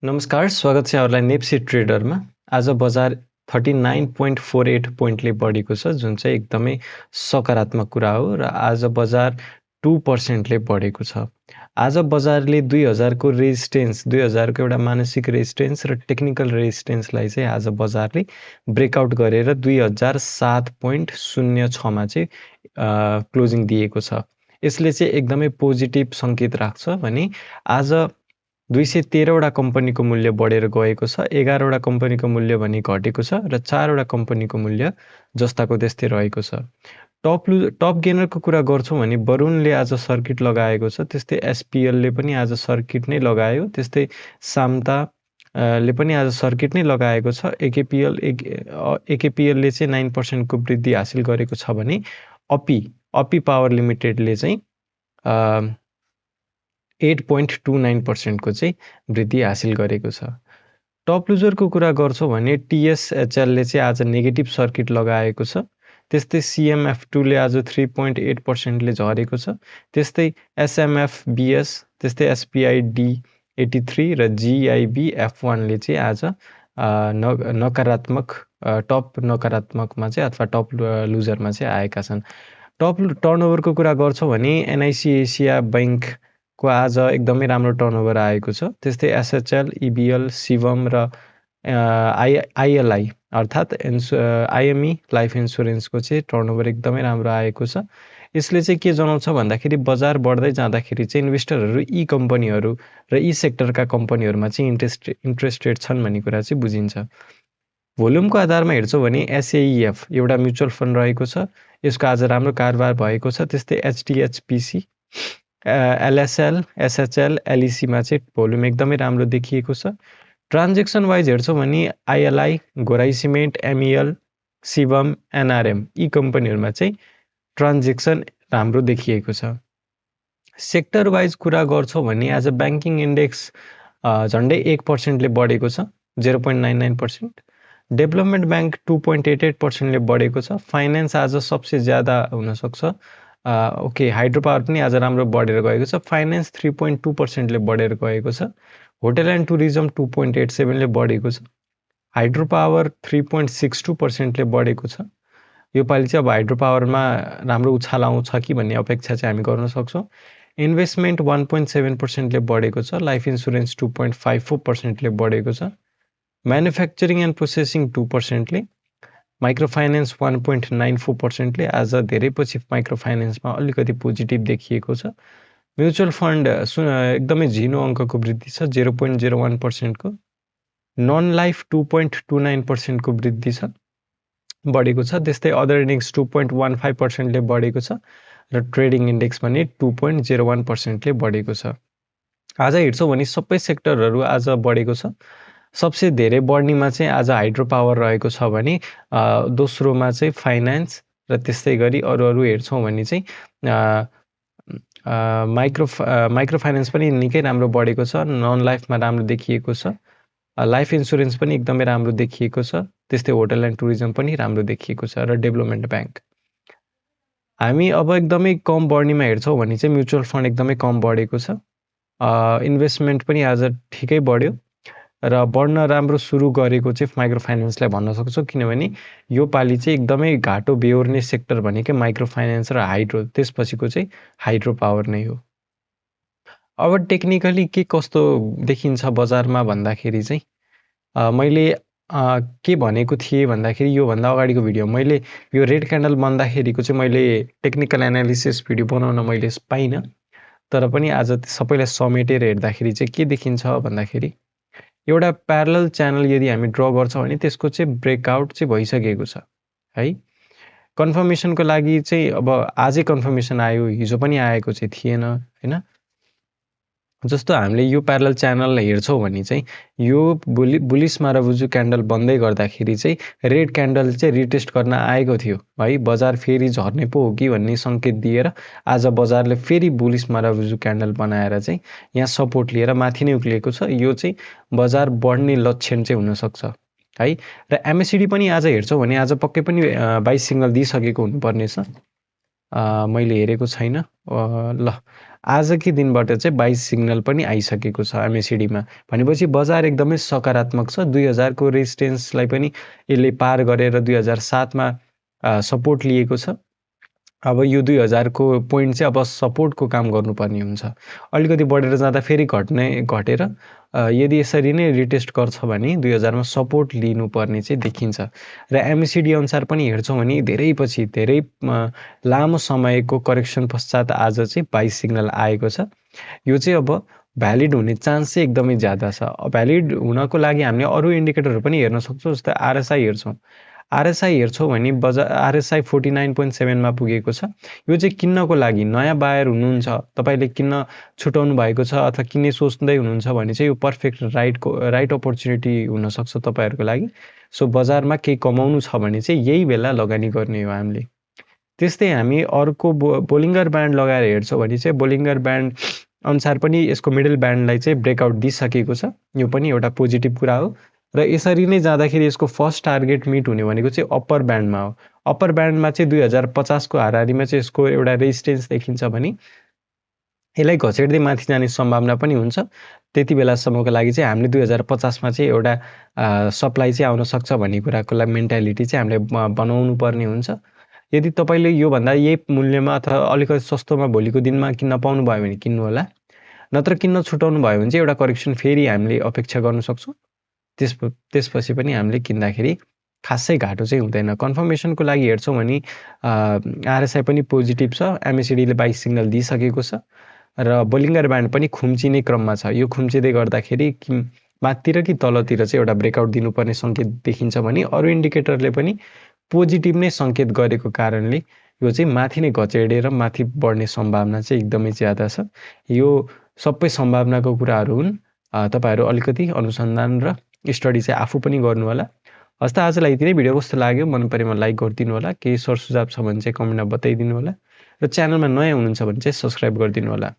नमस्कार, स्वागत छ यहाँहरूलाई नेप्से ट्रेडरमा। आज बजार 39.48 पोइन्टले बढेको छ, जुन चाहिँ एकदमै सकारात्मक कुरा हो र आज बजार 2% ले बढेको छ। आज बजारले 2000 को रेजिस्टेन्स 2000 को एउटा मानसिक रेजिस्टेन्स र टेक्निकल रेजिस्टेन्सलाई चाहिँ आज बजारले ब्रेकआउट गरेर 2007.06 मा चाहिँ क्लोजिङ दिएको छ। यसले चाहिँ एकदमै पोजिटिभ संकेत राख्छ भने आज 213 वटा कम्पनीको मूल्य बढेर गएको छ, 11 वटा कम्पनीको मूल्य भने घटेको छ र 4 वटा कम्पनीको मूल्य जस्ताको त्यस्तै रहेको छ। टप गेनरको कुरा गर्छौं भने वरुणले आज सर्किट लगाएको छ, त्यस्तै एसपीएल ले पनि आज सर्किट नै लगायो, त्यस्तै सामता ले पनि आज सर्किट नै लगाएको छ। एकेपीएल ले चाहिँ 9% को वृद्धि हासिल गरेको छ भने अपी पावर लिमिटेडले चाहिँ 8.29% को चाहिँ वृद्धि हासिल गरेको छ। टप लुजरको कुरा गर्छौं भने टीएसएचएल ले चाहिँ आज नेगेटिभ सर्किट लगाएको छ, त्यस्तै सीएमएफ2 ले आज 3.8% ले झरेको छ, त्यस्तै एसएमएफबीएस, त्यस्तै एसपीआईडी83 र जीआईबीएफ1 ले चाहिँ आज नकारात्मक टप नकारात्मकमा चाहिँ अथवा टप लुजरमा चाहिँ आएका छन्। टप टर्नओभरको कुरा गर्छौं भने एनआईसी एसिया बैंक को आज एकदमै राम्रो टर्नओभर आएको छ, त्यस्तै एसएचएल, ईबीएल, शिवम र आईएलआई अर्थात आईएमई लाइफ इन्स्योरेन्सको चाहिँ टर्नओभर एकदमै राम्रो आएको छ। यसले चाहिँ के जनाउँछ भन्दाखेरि बजार बढ्दै जाँदाखेरि चाहिँ इन्भेस्टरहरू यी कम्पनीहरू र यी सेक्टरका कम्पनीहरूमा चाहिँ इन्ट्रेस्टेड छन् भन्ने कुरा चाहिँ बुझिन्छ। भोल्युमको आधारमा हेर्छौं भने एसएईएफ एउटा म्युचुअल फन्ड रहेको छ, यसको आज राम्रो कारोबार भएको छ, त्यस्तै एचडीएचपीसी, एलएसएल, एसएचएल, एलईसी मा चाहिँ भोल्युम एकदमै राम्रो देखिएको छ। ट्रान्जेक्सन वाइज हेर्छौं भने आईएलआई, गोराई सिमेन्ट, एमईएल, शिवम, एनआरएम यी कम्पनीहरुमा चाहिँ ट्रान्जेक्सन राम्रो देखिएको छ। सेक्टर वाइज कुरा गर्छौं भने आज बैंकिङ इन्डेक्स झन्डै 1% ले बढेको छ, 0.99%। डेभलपमेन्ट बैंक 2.88% ले बढेको छ। फाइनान्स आज सबसे ज्यादा हुन सक्छ। ओके, हाइड्रो पावर पनि आज राम्रो बढेर गएको छ। फाइनान्स 3.2% ले बढेर गएको छ। होटल एन्ड टुरिज्म 2.87 ले बढेको छ। हाइड्रो पावर 3.62% ले बढेको छ। यो पालि चाहिँ अब हाइड्रो पावरमा राम्रो उछाल आउँछ कि भन्ने अपेक्षा चाहिँ हामी गर्न सक्छौं। इन्भेस्टमेन्ट 1.7% ले बढेको छ। लाइफ इन्स्योरेन्स 2.54% ले बढेको छ। म्यानुफ्याक्चरिङ एन्ड प्रोसेसिङ 2% ले, माइक्रो फाइनान्स 1.94% ले आज धेरै पछि माइक्रो फाइनान्समा अलिकति पोजिटिभ देखिएको छ। म्युचुअल फन्ड एकदमै झिनो अङ्कको वृद्धि छ, 0.01% को। नन लाइफ 2.29% को वृद्धि छ, बढेको छ। त्यस्तै अदर इन्डेक्स 2.15% ले बढेको छ र ट्रेडिङ इन्डेक्स भने 2.01% ले बढेको छ। आज हेर्छौं भने सबै सेक्टरहरू आज बढेको छ। सबसे धेरै बढ्नेमा चाहिँ आज हाइड्रो पावर रहेको छ भने दोस्रोमा चाहिँ फाइनान्स र त्यस्तै गरी अरू हेर्छौं भने चाहिँ माइक्रो फाइनान्स पनि निकै राम्रो बढेको छ। नन लाइफमा राम्रो देखिएको छ। लाइफ इन्स्योरेन्स पनि एकदमै राम्रो देखिएको छ। त्यस्तै होटल एन्ड टुरिज्म पनि राम्रो देखिएको छ र डेभलपमेन्ट बैंक। हामी अब एकदमै कम बढ्नेमा हेर्छौं भने चाहिँ म्युचुअल फन्ड एकदमै कम बढेको छ। इन्भेस्टमेन्ट पनि आज ठिकै बढ्यो र बढ्न राम्रो सुरु गरेको चाहिँ माइक्रो फाइनान्सलाई भन्न सक्छौं, किनभने यो पालि चाहिँ एकदमै घाटो बेहोर्ने सेक्टर भनेकै माइक्रो फाइनान्स र हाइड्रो, त्यसपछिको चाहिँ हाइड्रो पावर नै हो। अब टेक्निकली के कस्तो देखिन्छ बजारमा भन्दाखेरि चाहिँ मैले के भनेको थिएँ भन्दाखेरि यो भन्दा अगाडिको भिडियो मैले यो रेड क्यान्डल बन्दाखेरिको चाहिँ मैले टेक्निकल एनालिसिस भिडियो बनाउन मैले पाइन, तर पनि आज सबैलाई समेटेर हेर्दाखेरि चाहिँ के देखिन्छ भन्दाखेरि एउटा प्यारलल च्यानल यदि हामी ड्र गर्छौं भने त्यसको चाहिँ ब्रेकआउट चाहिँ भइसकेको छ है। कन्फर्मेसनको लागि चाहिँ अब आजै कन्फर्मेसन आयो, हिजो पनि आएको चाहिँ थिएन हैन। जस्तो हामीले यो प्यारलल च्यानल हेर्छौं भने चाहिँ यो बुलिस माराबुजु क्यान्डल बन्दै गर्दाखेरि चाहिँ रेड क्यान्डल चाहिँ रिटेस्ट गर्न आएको थियो है। बजार फेरि झर्ने पो हो कि भन्ने संकेत दिएर आज बजारले फेरि बुलिस माराबुजु क्यान्डल बनाएर चाहिँ यहाँ सपोर्ट लिएर माथि नै उक्लिएको छ। यो चाहिँ बजार बढ्ने लक्षण चाहिँ हुन सक्छ है। र एमएससीडी पनि आज हेर्छौं भने आज पक्कै पनि बाइ सिग्नल दिइसकेको हुनुपर्ने छ। मैले हेरेको छैन। ल आजकै दिनबाट चाहिँ 22 सिग्नल पनि आइसकेको छ एमएसिडीमा। भनेपछि बजार एकदमै सकारात्मक छ। 2000 को रेजिस्टेन्सलाई पनि यसले पार गरेर 2007 मा सपोर्ट लिएको छ। अब यो 2000 को पोइन्ट चाहिँ अब सपोर्टको काम गर्नुपर्ने हुन्छ। अलिकति बढेर जाँदा फेरि घटेर यदि यसरी नै रिटेस्ट गर्छ भने 2000 मा सपोर्ट लिनुपर्ने चाहिँ देखिन्छ। र एमएसिडी अनुसार पनि हेर्छौँ भने धेरै लामो समयको करेक्सन पश्चात आज चाहिँ 22 सिग्नल आएको छ। यो चाहिँ अब भ्यालिड हुने चान्स चाहिँ एकदमै ज्यादा छ। भ्यालिड हुनको लागि हामीले अरू इन्डिकेटरहरू पनि हेर्न सक्छौँ। जस्तै आरएसआई हेर्छौँ। आरएसआई हेर्छौँ भने आरएसआई 49.7 मा पुगेको छ। यो चाहिँ किन्नको लागि नयाँ बायर हुनुहुन्छ, तपाईँले किन्न छुटाउनु भएको छ अथवा किन्ने सोच्दै हुनुहुन्छ भने चाहिँ यो पर्फेक्ट राइट अपर्च्युनिटी हुनसक्छ तपाईँहरूको लागि। सो बजारमा केही कमाउनु छ भने चाहिँ यही बेला लगानी गर्ने हो हामीले। त्यस्तै हामी अर्को बोलिङ्गर ब्यान्ड लगाएर हेर्छौँ भने चाहिँ बोलिङ्गर ब्यान्ड अनुसार पनि यसको मिडल ब्यान्डलाई चाहिँ ब्रेकआउट दिइसकेको छ। यो पनि एउटा पोजिटिभ कुरा हो। र यसरी नै जाँदाखेरि यसको फर्स्ट टार्गेट मिट हुने भनेको चाहिँ अप्पर ब्यान्डमा हो। अप्पर ब्यान्डमा चाहिँ 2050 को हाराहारीमा चाहिँ यसको एउटा रेजिस्टेन्स देखिन्छ भने यसलाई घचेट्दै माथि जाने सम्भावना पनि हुन्छ। त्यति बेलासम्मको लागि चाहिँ हामीले 2050 मा चाहिँ एउटा सप्लाई चाहिँ आउन सक्छ भन्ने कुराको लागि मेन्टालिटी चाहिँ हामीले बनाउनु पर्ने हुन्छ। यदि तपाईँले योभन्दा यही मूल्यमा अथवा अलिकति सस्तोमा भोलिको दिनमा किन्न पाउनु भयो भने किन्नु होला। नत्र किन्न छुटाउनु भयो भने चाहिँ एउटा करेक्सन फेरि हामीले अपेक्षा गर्न सक्छौँ। त्यसपछि पनि हामीले किन्दाखेरि खासै घाटो चाहिँ हुँदैन। कन्फर्मेसनको लागि हेर्छौँ भने आरएसआई पनि पोजिटिभ छ। एमएसिडीले 22 सिग्नल दिइसकेको छ र बोलिङ्गर ब्यान्ड पनि खुम्चिने क्रममा छ। यो खुम्चिँदै गर्दाखेरि माथितिर कि तलतिर चाहिँ एउटा ब्रेकआउट दिनुपर्ने सङ्केत देखिन्छ भने अरू इन्डिकेटरले पनि पोजिटिभ नै सङ्केत गरेको कारणले यो चाहिँ माथि नै घचेडेर माथि बढ्ने सम्भावना चाहिँ एकदमै ज्यादा छ। यो सबै सम्भावनाको कुराहरू हुन्। तपाईँहरू अलिकति अनुसन्धान र स्टडी चाहिँ आफू पनि गर्नु होला। हस्त आजलाई यति नै। भिडियो कस्तो लाग्यो मन परेमा लाइक गरिदिनु होला। केही सरसुझाव छ भने चाहिँ कमेन्टमा बताइदिनु होला र च्यानलमा नयाँ हुनुहुन्छ भने चाहिँ सब्सक्राइब गरिदिनु होला।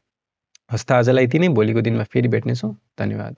हस्त आजलाई यति नै। भोलिको दिनमा फेरि भेट्नेछौँ। धन्यवाद।